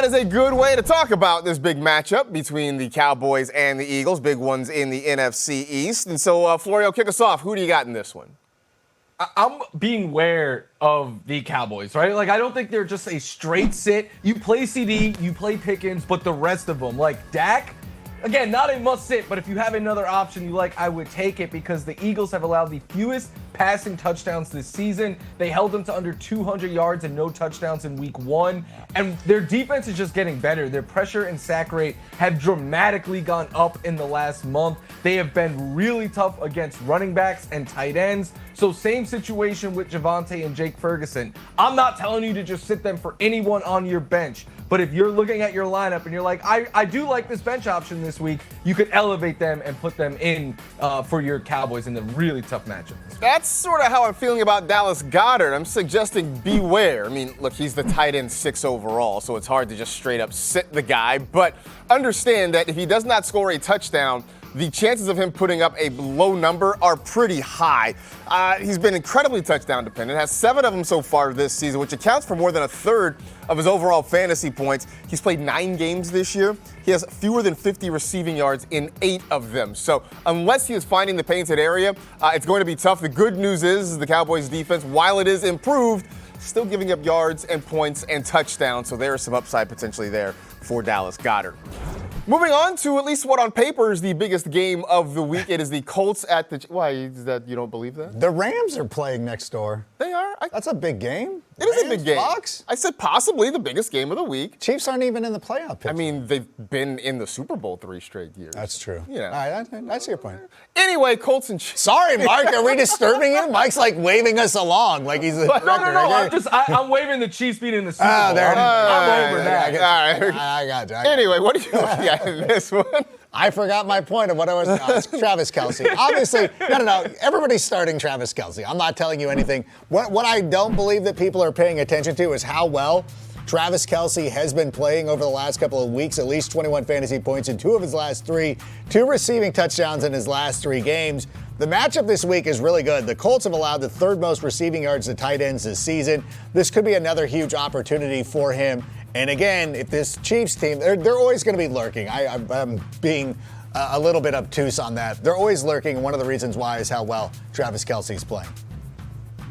is a good way to talk about this big matchup between the Cowboys and the Eagles, big ones in the NFC East. And so, Florio, kick us off. Who do you got in this one? I'm being aware of the Cowboys, right? Like, I don't think they're just a straight sit. You play CD, you play Pickens, but the rest of them, like Dak, again, not a must sit, but if you have another option you like, I would take it because the Eagles have allowed the fewest passing touchdowns this season. They held them to under 200 yards and no touchdowns in week 1. And their defense is just getting better. Their pressure and sack rate have dramatically gone up in the last month. They have been really tough against running backs and tight ends. So same situation with Javonte and Jake Ferguson. I'm not telling you to just sit them for anyone on your bench. But if you're looking at your lineup and you're like, I do like this bench option this week, you could elevate them and put them in for your Cowboys in the really tough matchup. That's sort of how I'm feeling about Dallas Goedert. I'm suggesting beware. I mean, look, he's the tight end 6 overall, so it's hard to just straight up sit the guy. But understand that if he does not score a touchdown, the chances of him putting up a low number are pretty high. He's been incredibly touchdown dependent, has 7 of them so far this season, which accounts for more than a third of his overall fantasy points. He's played 9 games this year. He has fewer than 50 receiving yards in 8 of them. So unless he is finding the painted area, it's going to be tough. The good news is the Cowboys defense, while it is improved, still giving up yards and points and touchdowns. So there is some upside potentially there for Dallas Goedert. Moving on to at least what on paper is the biggest game of the week. It is the Colts at the... Why, is that you don't believe that? The Rams are playing next door. They are. That's a big game. It is a big game. Bucks? I said possibly the biggest game of the week. Chiefs aren't even in the playoff picture. I mean, they've been in the Super Bowl 3 straight years. That's true. You know. All right, I see your point. Anyway, Colts and Chiefs. Sorry, Mark. Are we disturbing him? Mike's like waving us along like he's the No. I'm waving the Chiefs beating the Super Bowl. I'm over that. All right. I got you. Anyway, what are you looking at in this one? I forgot my point of what I was. It's Travis Kelce. Obviously, no. Everybody's starting Travis Kelce. I'm not telling you anything. What I don't believe that people are paying attention to is how well Travis Kelce has been playing over the last couple of weeks. At least 21 fantasy points in 2 of his last 3, 2 receiving touchdowns in his last 3 games. The matchup this week is really good. The Colts have allowed the 3rd most receiving yards to tight ends this season. This could be another huge opportunity for him. And again, if this Chiefs team, they're always going to be lurking. I'm being a little bit obtuse on that. They're always lurking, and one of the reasons why is how well Travis Kelce's playing.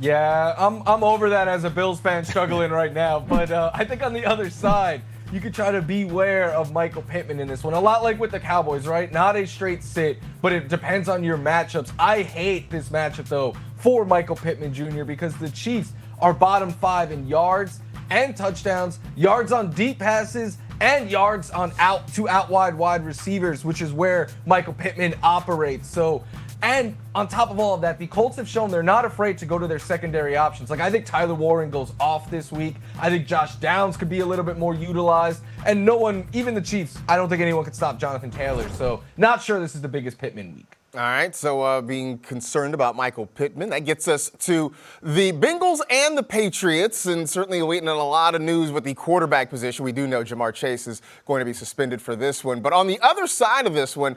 Yeah, I'm over that as a Bills fan struggling right now. But I think on the other side, you could try to beware of Michael Pittman in this one. A lot like with the Cowboys, right? Not a straight sit, but it depends on your matchups. I hate this matchup, though, for Michael Pittman Jr. because the Chiefs are bottom 5 in yards and touchdowns, yards on deep passes, and yards on out wide receivers, which is where Michael Pittman operates. So, and on top of all of that, the Colts have shown they're not afraid to go to their secondary options. Like, I think Tyler Warren goes off this week. I think Josh Downs could be a little bit more utilized. And no one, even the Chiefs, I don't think anyone could stop Jonathan Taylor. So, not sure this is the biggest Pittman week. All right, so being concerned about Michael Pittman, that gets us to the Bengals and the Patriots, and certainly waiting on a lot of news with the quarterback position. We do know Jamar Chase is going to be suspended for this one. But on the other side of this one,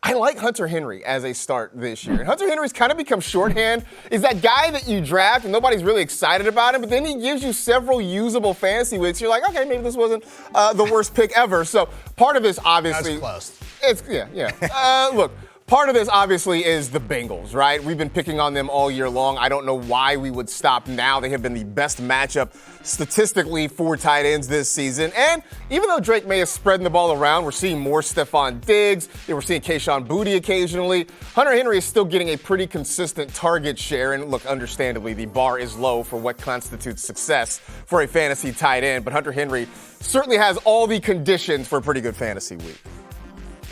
I like Hunter Henry as a start this year. And Hunter Henry's kind of become shorthand. Is that guy that you draft and nobody's really excited about him, but then he gives you several usable fantasy weeks. You're like, okay, maybe this wasn't the worst pick ever. So part of this, obviously. That's close. Look. Part of this, obviously, is the Bengals, right? We've been picking on them all year long. I don't know why we would stop now. They have been the best matchup statistically for tight ends this season. And even though Drake May is spreading the ball around, we're seeing more Stephon Diggs. We're seeing Kayshon Boutte occasionally. Hunter Henry is still getting a pretty consistent target share. And look, understandably, the bar is low for what constitutes success for a fantasy tight end. But Hunter Henry certainly has all the conditions for a pretty good fantasy week.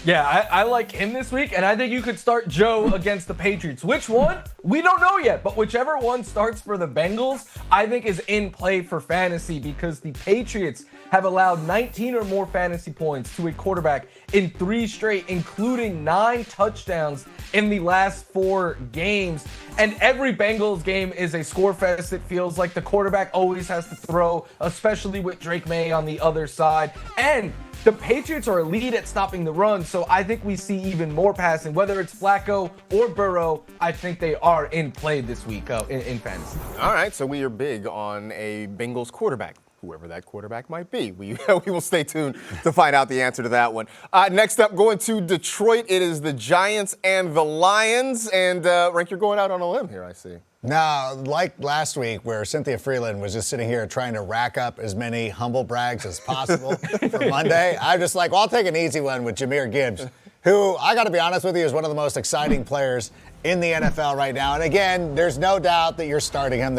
Yeah, I like him this week, and I think you could start Joe against the Patriots. Which one? We don't know yet, but whichever one starts for the Bengals, I think is in play for fantasy because the Patriots have allowed 19 or more fantasy points to a quarterback in 3 straight, including 9 touchdowns in the last 4 games. And every Bengals game is a score fest. It feels like the quarterback always has to throw, especially with Drake May on the other side. And the Patriots are elite at stopping the run, so I think we see even more passing. Whether it's Flacco or Burrow, I think they are in play this week in fantasy. All right, so we are big on a Bengals quarterback whoever that quarterback might be. We will stay tuned to find out the answer to that one. Next up, going to Detroit, it is the Giants and the Lions. And, Rank, you're going out on a limb here, I see. No, like last week where Cynthia Freeland was just sitting here trying to rack up as many humble brags as possible for Monday, I'm just like, well, I'll take an easy one with Jahmyr Gibbs, who, I got to be honest with you, is one of the most exciting players in the NFL right now. And again, there's no doubt that you're starting him.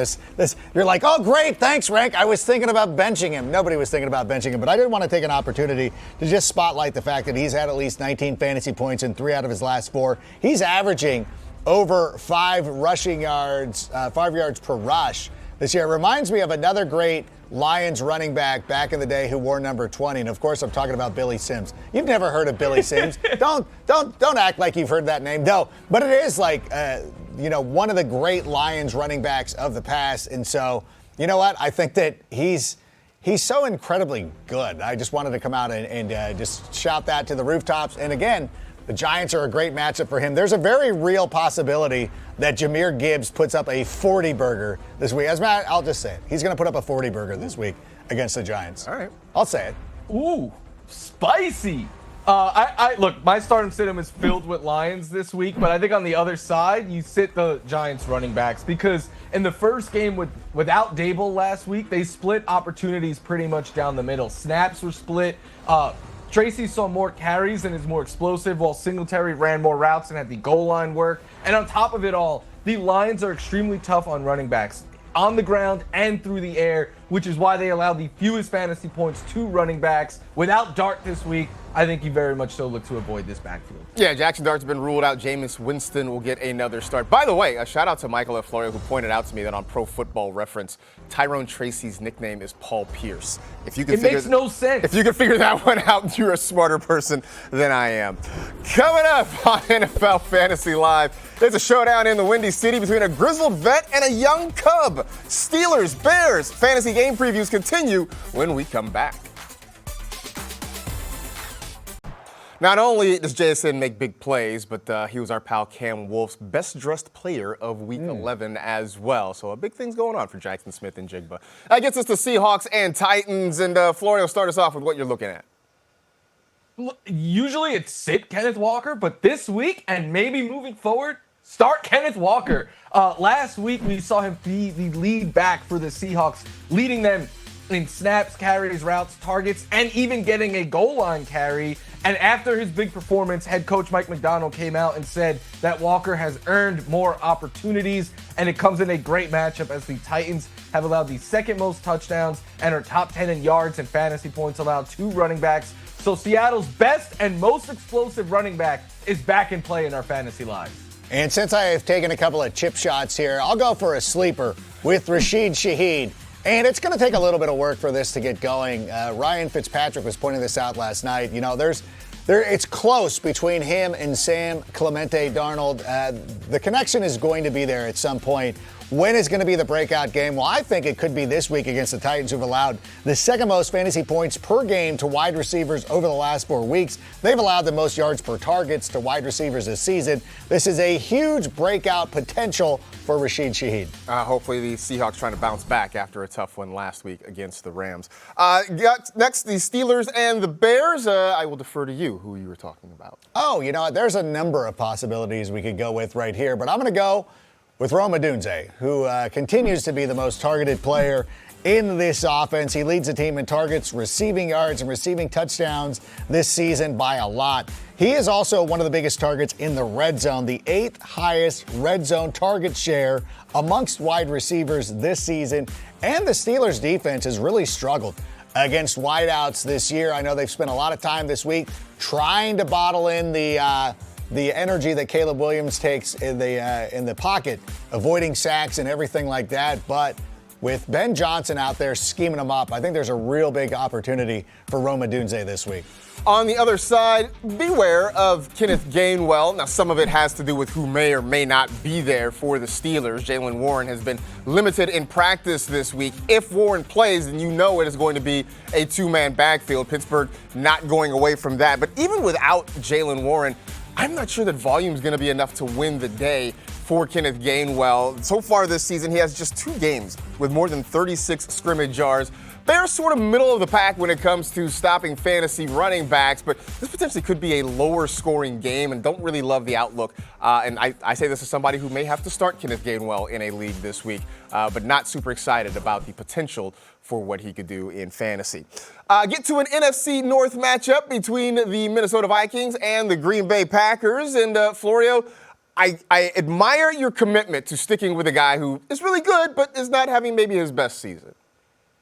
You're like, oh, great, thanks, Rank. I was thinking about benching him. Nobody was thinking about benching him, but I did want to take an opportunity to just spotlight the fact that he's had at least 19 fantasy points in 3 out of his last 4. He's averaging over 5 rushing yards, 5 yards per rush this year. It reminds me of another great Lions running back in the day who wore number 20. And of course, I'm talking about Billy Sims. You've never heard of Billy Sims. Don't act like you've heard that name. No, but it is like, one of the great Lions running backs of the past. And so, you know what? I think that he's so incredibly good. I just wanted to come out and just shout that to the rooftops. And again, the Giants are a great matchup for him. There's a very real possibility that Jahmyr Gibbs puts up a 40-burger this week. As Matt, I'll just say it. He's going to put up a 40-burger this week against the Giants. All right. I'll say it. Ooh, spicy. Look, my starting sit-em is filled with Lions this week, but I think on the other side, you sit the Giants running backs because in the first game without Dable last week, they split opportunities pretty much down the middle. Snaps were split. Tracy saw more carries and is more explosive, while Singletary ran more routes and had the goal line work. And on top of it all, the Lions are extremely tough on running backs on the ground and through the air, which is why they allow the fewest fantasy points to running backs. Without Dart this week, I think you very much so look to avoid this backfield. Yeah, Jackson Dart's been ruled out. Jameis Winston will get another start. By the way, a shout out to Michael F. Florio, who pointed out to me that on Pro Football Reference, Tyrone Tracy's nickname is Paul Pierce. It makes no sense. If you can figure that one out, you're a smarter person than I am. Coming up on NFL Fantasy Live, there's a showdown in the Windy City between a grizzled vet and a young cub. Steelers, Bears, fantasy game previews continue when we come back. Not only does JSN make big plays, but he was our pal Cam Wolf's best-dressed player of Week 11 as well. So big things going on for Jackson Smith and Jigba. That gets us to Seahawks and Titans. And Florio, start us off with what you're looking at. Usually it's sit Kenneth Walker, but this week and maybe moving forward, start Kenneth Walker. Last week we saw him be the lead back for the Seahawks, leading them in snaps, carries, routes, targets, and even getting a goal line carry. And after his big performance, head coach Mike McDonald came out and said that Walker has earned more opportunities, and it comes in a great matchup as the Titans have allowed the second most touchdowns and are top 10 in yards and fantasy points allowed to running backs. So Seattle's best and most explosive running back is back in play in our fantasy lives. And since I have taken a couple of chip shots here, I'll go for a sleeper with Rashid Shaheed. And it's going to take a little bit of work for this to get going. Ryan Fitzpatrick was pointing this out last night. You know, it's close between him and Sam Clemente Darnold. The connection is going to be there at some point. When is going to be the breakout game? Well, I think it could be this week against the Titans, who've allowed the second most fantasy points per game to wide receivers over the last 4 weeks. They've allowed the most yards per targets to wide receivers this season. This is a huge breakout potential for Rashid Shaheed. Hopefully the Seahawks trying to bounce back after a tough one last week against the Rams. Next, the Steelers and the Bears. I will defer to you, who you were talking about. Oh, you know what? There's a number of possibilities we could go with right here, but I'm going to go with Rome Odunze, who continues to be the most targeted player in this offense. He leads the team in targets, receiving yards, and receiving touchdowns this season by a lot. He is also one of the biggest targets in the red zone, the 8th highest red zone target share amongst wide receivers this season. And the Steelers' defense has really struggled against wideouts this year. I know they've spent a lot of time this week trying to bottle in the energy that Caleb Williams takes in the pocket, avoiding sacks and everything like that. But with Ben Johnson out there scheming them up, I think there's a real big opportunity for Rome Odunze this week. On the other side, beware of Kenneth Gainwell. Now, some of it has to do with who may or may not be there for the Steelers. Jaylen Warren has been limited in practice this week. If Warren plays, then you know it is going to be a two-man backfield. Pittsburgh not going away from that. But even without Jaylen Warren, I'm not sure that volume is going to be enough to win the day for Kenneth Gainwell. So far this season, he has just 2 games with more than 36 scrimmage yards. They're sort of middle of the pack when it comes to stopping fantasy running backs, but this potentially could be a lower scoring game and don't really love the outlook. And I say this as somebody who may have to start Kenneth Gainwell in a league this week, but not super excited about the potential for what he could do in fantasy. Get to an NFC North matchup between the Minnesota Vikings and the Green Bay Packers. And Florio, I admire your commitment to sticking with a guy who is really good, but is not having maybe his best season.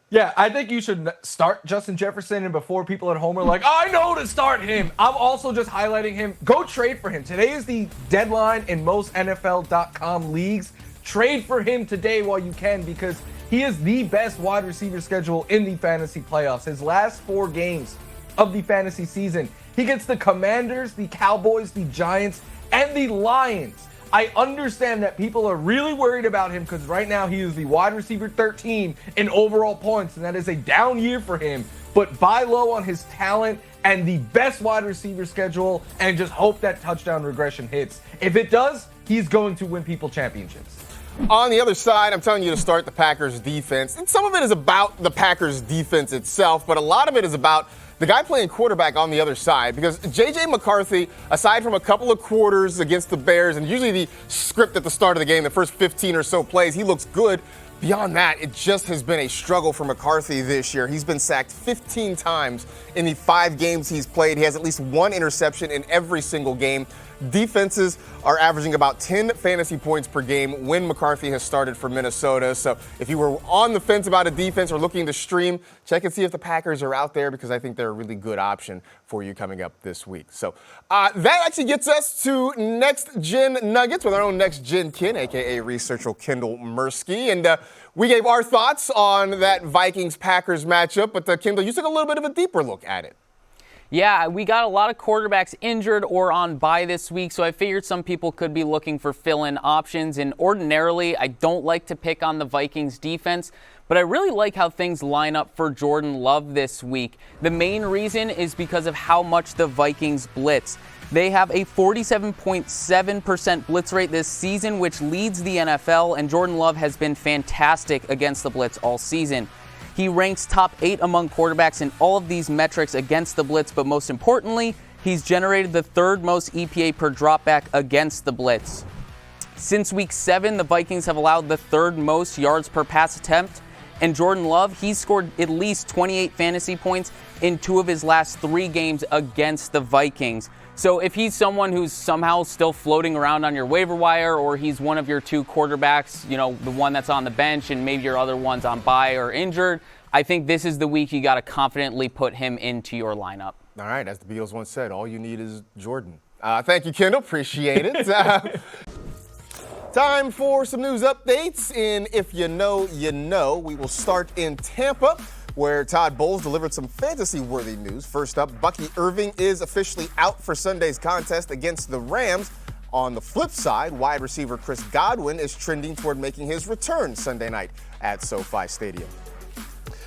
Yeah, I think you should start Justin Jefferson, and before people at home are like, I know to start him, I'm also just highlighting him. Go trade for him. Today is the deadline in most NFL.com leagues. Trade for him today while you can, because he is the best wide receiver schedule in the fantasy playoffs. His last 4 games of the fantasy season, he gets the Commanders, the Cowboys, the Giants, and the Lions. I understand that people are really worried about him because right now he is the wide receiver 13 in overall points, and that is a down year for him. But buy low on his talent and the best wide receiver schedule and just hope that touchdown regression hits. If it does, he's going to win people championships. On the other side, I'm telling you to start the Packers defense. And some of it is about the Packers defense itself, but a lot of it is about the guy playing quarterback on the other side, because J.J. McCarthy, aside from a couple of quarters against the Bears and usually the script at the start of the game, the first 15 or so plays, he looks good. Beyond that, it just has been a struggle for McCarthy this year. He's been sacked 15 times in the 5 games he's played. He has at least 1 interception in every single game. Defenses are averaging about 10 fantasy points per game when McCarthy has started for Minnesota. So if you were on the fence about a defense or looking to stream, check and see if the Packers are out there, because I think they're a really good option for you coming up this week. So that actually gets us to Next Gen Nuggets with our own Next Gen Ken, a.k.a. researcher Kendall Mursky. And we gave our thoughts on that Vikings-Packers matchup, but Kendall, you took a little bit of a deeper look at it. Yeah, we got a lot of quarterbacks injured or on bye this week, so I figured some people could be looking for fill-in options. And ordinarily, I don't like to pick on the Vikings defense, but I really like how things line up for Jordan Love this week. The main reason is because of how much the Vikings blitz. They have a 47.7% blitz rate this season, which leads the NFL, and Jordan Love has been fantastic against the blitz all season. He ranks top 8 among quarterbacks in all of these metrics against the blitz, but most importantly, he's generated the 3rd most EPA per dropback against the blitz. Since week 7, the Vikings have allowed the 3rd most yards per pass attempt, and Jordan Love, he's scored at least 28 fantasy points in 2 of his last 3 games against the Vikings. So if he's someone who's somehow still floating around on your waiver wire, or he's one of your 2 quarterbacks, you know, the one that's on the bench and maybe your other one's on bye or injured, I think this is the week you got to confidently put him into your lineup. All right, as the Beatles once said, all you need is Jordan. Thank you, Kendall. Appreciate it. Time for some news updates in If You Know, You Know. We will start in Tampa, where Todd Bowles delivered some fantasy-worthy news. First up, Bucky Irving is officially out for Sunday's contest against the Rams. On the flip side, wide receiver Chris Godwin is trending toward making his return Sunday night at SoFi Stadium.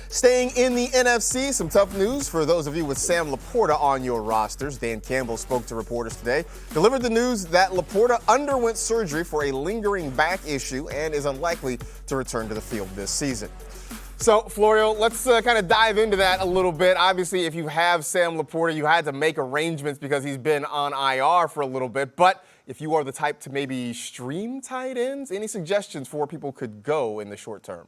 Staying in the NFC, some tough news for those of you with Sam Laporta on your rosters. Dan Campbell spoke to reporters today, delivered the news that Laporta underwent surgery for a lingering back issue and is unlikely to return to the field this season. So, Florio, let's kind of dive into that a little bit. Obviously, if you have Sam Laporta, you had to make arrangements because he's been on IR for a little bit. But if you are the type to maybe stream tight ends, any suggestions for where people could go in the short term?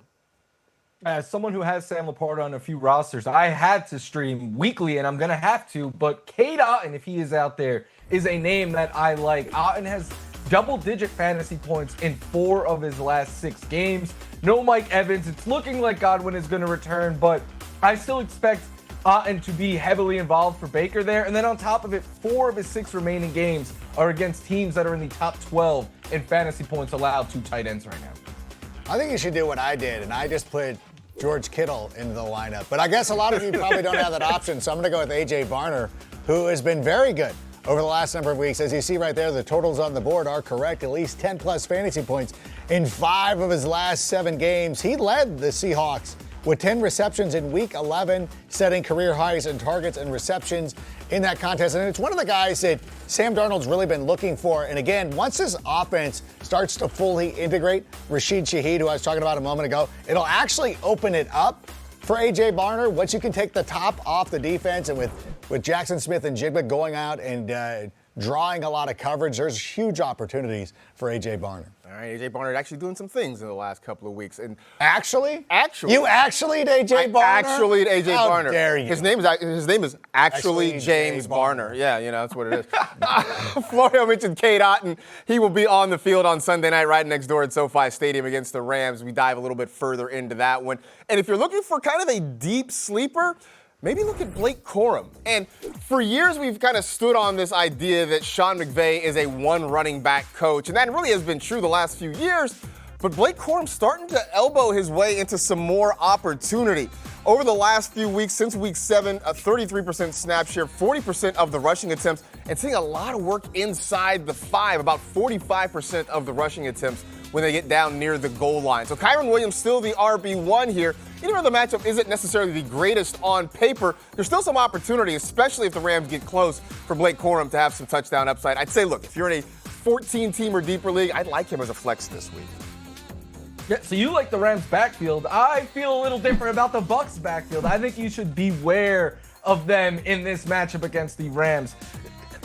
As someone who has Sam Laporta on a few rosters, I had to stream weekly, and I'm going to have to. But Cade Otton, if he is out there, is a name that I like. Otton has double-digit fantasy points in 4 of his last 6 games. No Mike Evans. It's looking like Godwin is going to return, but I still expect Otton to be heavily involved for Baker there. And then on top of it, 4 of his 6 remaining games are against teams that are in the top 12 in fantasy points allowed to tight ends right now. I think you should do what I did, and I just put George Kittle into the lineup. But I guess a lot of you probably don't have that option, so I'm going to go with A.J. Barner, who has been very good over the last number of weeks. As you see right there, the totals on the board are correct. At least 10-plus fantasy points in 5 of his last 7 games. He led the Seahawks with 10 receptions in Week 11, setting career highs in targets and receptions in that contest. And it's one of the guys that Sam Darnold's really been looking for. And again, once this offense starts to fully integrate Rashid Shaheed, who I was talking about a moment ago, it'll actually open it up for A.J. Barner. Once you can take the top off the defense, and with Jackson Smith and Jigba going out and drawing a lot of coverage, there's huge opportunities for A.J. Barner. All right, A.J. Barner actually doing some things in the last couple of weeks. And Actually? Actually. You actually A.J. Barner? Actually A.J. How Barner. dare you? His name is actually James Barner. Yeah, that's what it is. Florio mentioned Cade Otton. He will be on the field on Sunday night right next door at SoFi Stadium against the Rams. We dive a little bit further into that one. And if you're looking for kind of a deep sleeper, maybe look at Blake Corum. And for years, we've kind of stood on this idea that Sean McVay is a one running back coach. And that really has been true the last few years. But Blake Corum's starting to elbow his way into some more opportunity. Over the last few weeks, since week 7, a 33% snap share, 40% of the rushing attempts, and seeing a lot of work inside the 5, about 45% of the rushing attempts when they get down near the goal line. So Kyren Williams still the RB1 here. Even though the matchup isn't necessarily the greatest on paper, there's still some opportunity, especially if the Rams get close, for Blake Corum to have some touchdown upside. I'd say, look, if you're in a 14-team or deeper league, I'd like him as a flex this week. Yeah, so you like the Rams backfield. I feel a little different about the Bucs backfield. I think you should beware of them in this matchup against the Rams.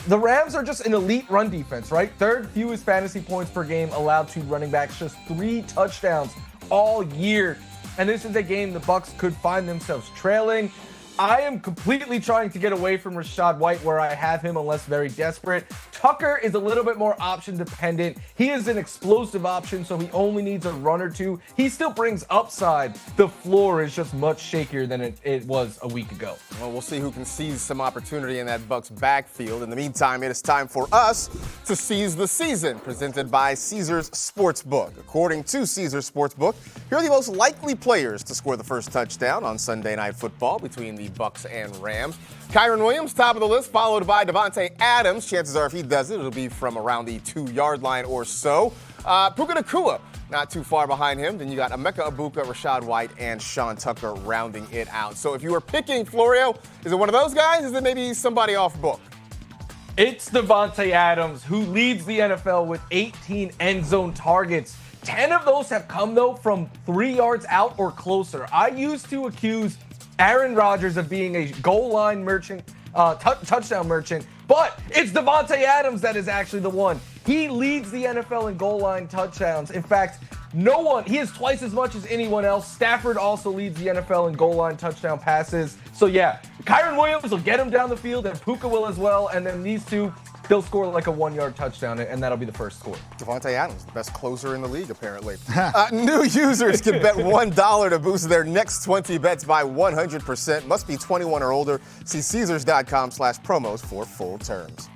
The Rams are just an elite run defense, right? Third fewest fantasy points per game allowed to running backs, just 3 touchdowns all year. And this is a game the Bucs could find themselves trailing. I am completely trying to get away from Rachaad White where I have him unless very desperate. Tucker is a little bit more option dependent. He is an explosive option, so he only needs a run or two. He still brings upside. The floor is just much shakier than it was a week ago. Well, we'll see who can seize some opportunity in that Bucs backfield. In the meantime, it is time for us to seize the season, presented by Caesars Sportsbook. According to Caesars Sportsbook, here are the most likely players to score the first touchdown on Sunday Night Football between the Bucs and Rams. Kyren Williams, top of the list, followed by Davante Adams. Chances are if he does it, it'll be from around the 2-yard line or so. Puka Nacua, not too far behind him. Then you got Emeka Egbuka, Rachaad White, and Sean Tucker rounding it out. So if you were picking Florio, is it one of those guys? Is it maybe somebody off book? It's Davante Adams, who leads the NFL with 18 end zone targets. 10 of those have come, though, from 3 yards out or closer. I used to accuse Aaron Rodgers of being a goal line merchant, touchdown merchant, but it's Davante Adams that is actually the one. He leads the NFL in goal line touchdowns. In fact, he has twice as much as anyone else. Stafford also leads the NFL in goal line touchdown passes. So yeah, Kyren Williams will get him down the field, and Puka will as well, and then these two, they'll score like a 1-yard touchdown, and that'll be the first score. Davante Adams, the best closer in the league, apparently. New users can bet $1 to boost their next 20 bets by 100%. Must be 21 or older. See Caesars.com/promos for full terms.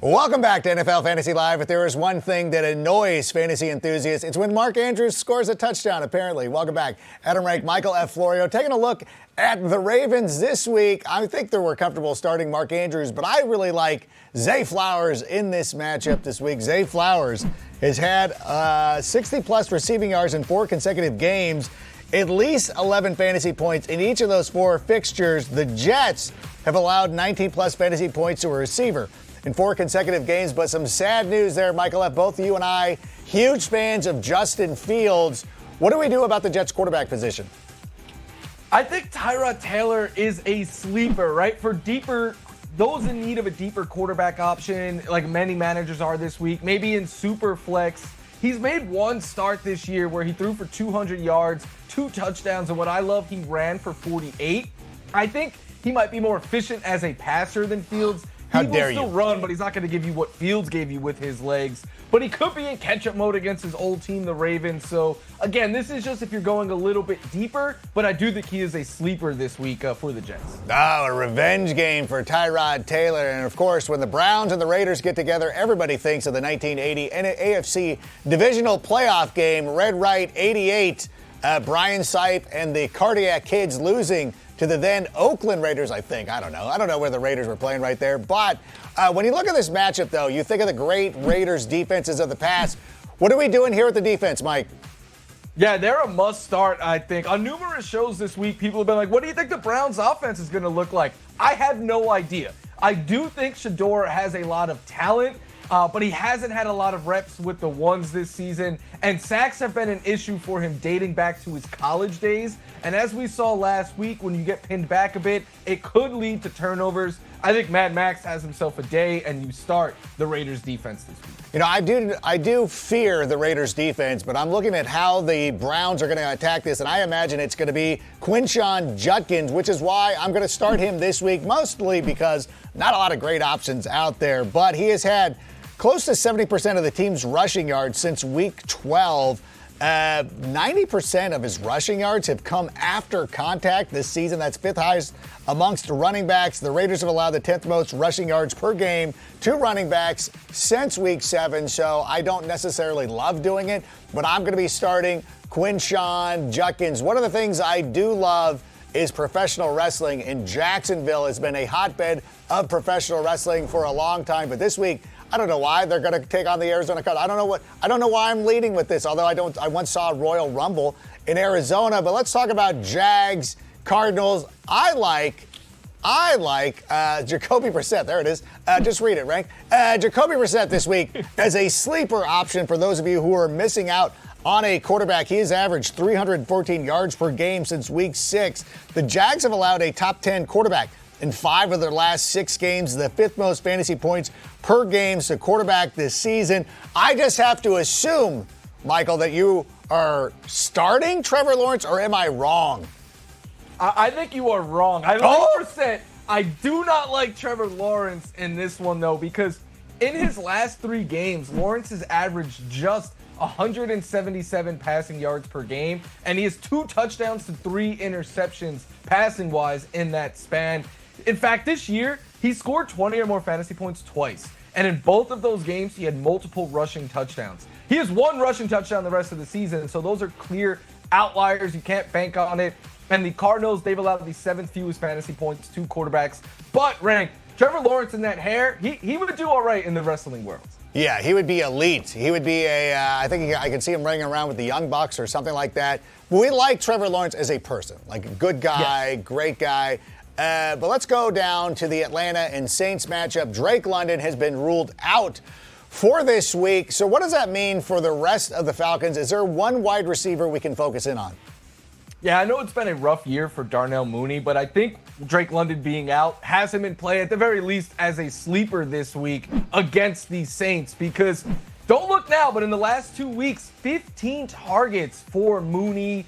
Welcome back to NFL Fantasy Live. If there is one thing that annoys fantasy enthusiasts, it's when Mark Andrews scores a touchdown, apparently. Welcome back. Adam Rank, Michael F. Florio, taking a look at the Ravens this week. I think they were comfortable starting Mark Andrews, but I really like Zay Flowers in this matchup this week. Zay Flowers has had 60-plus receiving yards in 4 consecutive games, at least 11 fantasy points in each of those 4 fixtures. The Jets have allowed 19-plus fantasy points to a receiver in 4 consecutive games, but some sad news there, Michael F. Both you and I, huge fans of Justin Fields. What do we do about the Jets quarterback position? I think Tyrod Taylor is a sleeper, right? For those in need of a deeper quarterback option, like many managers are this week, maybe in super flex. He's made 1 start this year where he threw for 200 yards, 2 touchdowns, and what I love, he ran for 48. I think he might be more efficient as a passer than Fields. How he dare will still you. run, but he's not going to give you what Fields gave you with his legs. But he could be in catch-up mode against his old team, the Ravens. So, again, this is just if you're going a little bit deeper, but I do think he is a sleeper this week for the Jets. Oh, a revenge game for Tyrod Taylor. And, of course, when the Browns and the Raiders get together, everybody thinks of the 1980 AFC Divisional Playoff game, Red Right 88, Brian Sipe and the Cardiac Kids losing to the then Oakland Raiders, I think. I don't know where the Raiders were playing right there. But when you look at this matchup, though, you think of the great Raiders defenses of the past. What are we doing here with the defense, Mike? Yeah, they're a must start, I think. On numerous shows this week, people have been like, what do you think the Browns offense is going to look like? I have no idea. I do think Shedeur has a lot of talent. but he hasn't had a lot of reps with the ones this season, and sacks have been an issue for him dating back to his college days. And as we saw last week, when you get pinned back a bit, it could lead to turnovers. I think Mad Max has himself a day, and you start the Raiders defense this week. You know, I do fear the Raiders defense, but I'm looking at how the Browns are going to attack this, and I imagine it's going to be Quinshon Judkins, which is why I'm going to start him this week, mostly because not a lot of great options out there, but he has had close to 70% of the team's rushing yards since week 12. 90% of his rushing yards have come after contact this season. That's fifth highest amongst running backs. The Raiders have allowed the 10th most rushing yards per game to running backs since week 7, so I don't necessarily love doing it, but I'm going to be starting Quinshon Judkins. One of the things I do love is professional wrestling, and Jacksonville has been a hotbed of professional wrestling for a long time, but this week, I don't know why they're going to take on the Arizona Cardinals. I don't know why I'm leading with this, although I once saw a Royal Rumble in Arizona. But let's talk about Jags, Cardinals. I like Jacoby Brissett. There it is. Just read it, Rank. Jacoby Brissett this week as a sleeper option for those of you who are missing out on a quarterback. He has averaged 314 yards per game since week 6. The Jags have allowed a top 10 quarterback in 5 of their last 6 games, the 5th most fantasy points per game to quarterback this season. I just have to assume, Michael, that you are starting Trevor Lawrence, or am I wrong? I think you are wrong. I like Brissett. I do not like Trevor Lawrence in this one, though, because in his last 3 games, Lawrence has averaged just 177 passing yards per game, and he has 2 touchdowns to 3 interceptions passing-wise in that span. In fact, this year, he scored 20 or more fantasy points twice. And in both of those games, he had multiple rushing touchdowns. He has 1 rushing touchdown the rest of the season, so those are clear outliers. You can't bank on it. And the Cardinals, they've allowed the 7th fewest fantasy points to quarterbacks. But, Rank, Trevor Lawrence in that hair, he would do all right in the wrestling world. Yeah, he would be elite. He would be I think I could see him running around with the Young Bucks or something like that. We like Trevor Lawrence as a person, like a good guy, yes. Great guy. But let's go down to the Atlanta and Saints matchup. Drake London has been ruled out for this week. So what does that mean for the rest of the Falcons? Is there one wide receiver we can focus in on? Yeah, I know it's been a rough year for Darnell Mooney, but I think Drake London being out has him in play, at the very least, as a sleeper this week against the Saints, because don't look now, but in the last 2 weeks, 15 targets for Mooney.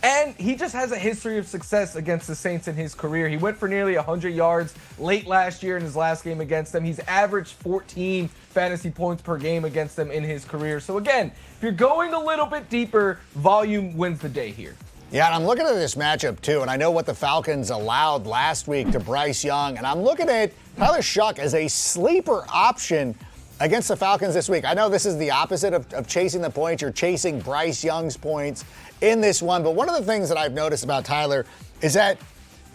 And he just has a history of success against the Saints in his career. He went for nearly 100 yards late last year in his last game against them. He's averaged 14 fantasy points per game against them in his career. So again, if you're going a little bit deeper, volume wins the day here. Yeah, and I'm looking at this matchup too, and I know what the Falcons allowed last week to Bryce Young, and I'm looking at Tyler Shough as a sleeper option against the Falcons this week. I know this is the opposite of chasing the points. You're chasing Bryce Young's points in this one, but one of the things that I've noticed about Tyler is that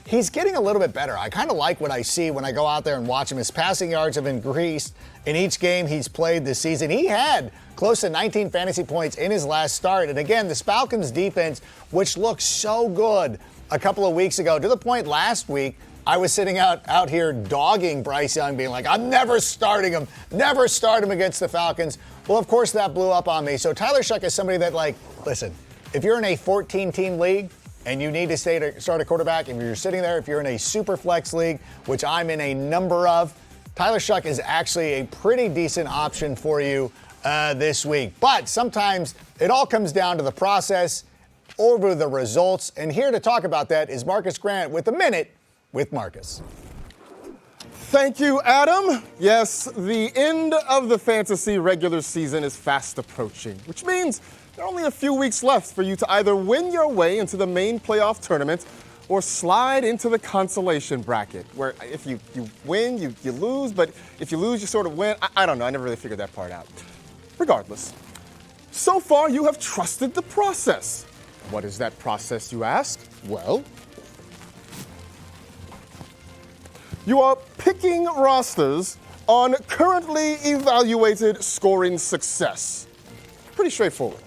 he's getting a little bit better. I kind of like what I see when I go out there and watch him. His passing yards have increased in each game he's played this season. He had close to 19 fantasy points in his last start. And again, this Falcons defense, which looked so good a couple of weeks ago, to the point last week, I was sitting out here dogging Bryce Young, being like, I'm never starting him, never start him against the Falcons. Well, of course, that blew up on me. So Tyler Shough is somebody that, like, listen, if you're in a 14-team league and you need to start a quarterback, if you're sitting there, if you're in a super flex league, which I'm in a number of, Tyler Shough is actually a pretty decent option for you this week. But sometimes it all comes down to the process over the results. And here to talk about that is Marcus Grant with A Minute with Marcus. Thank you, Adam. Yes, the end of the fantasy regular season is fast approaching, which means there are only a few weeks left for you to either win your way into the main playoff tournament or slide into the consolation bracket, where if you win, you lose, but if you lose, you sort of win. I don't know. I never really figured that part out. Regardless, so far you have trusted the process. What is that process, you ask? Well, you are picking rosters on currently evaluated scoring success. Pretty straightforward.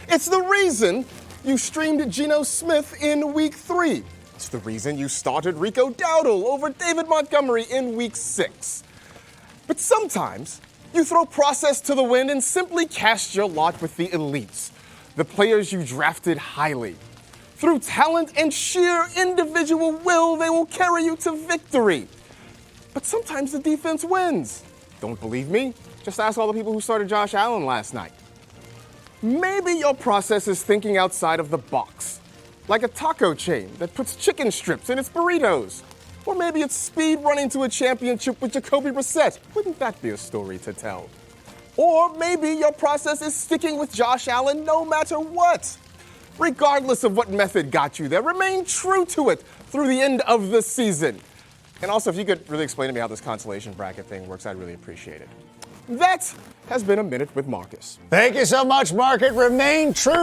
It's the reason you streamed Geno Smith in week 3. It's the reason you started Rico Dowdle over David Montgomery in week 6. But sometimes you throw process to the wind and simply cast your lot with the elites, the players you drafted highly. Through talent and sheer individual will, they will carry you to victory. But sometimes the defense wins. Don't believe me? Just ask all the people who started Josh Allen last night. Maybe your process is thinking outside of the box, like a taco chain that puts chicken strips in its burritos. Or maybe it's speed running to a championship with Jacoby Brissett. Wouldn't that be a story to tell? Or maybe your process is sticking with Josh Allen no matter what. Regardless of what method got you there, remain true to it through the end of the season. And also, if you could really explain to me how this consolation bracket thing works, I'd really appreciate it. That has been A Minute with Marcus. Thank you so much, Mark. Remain true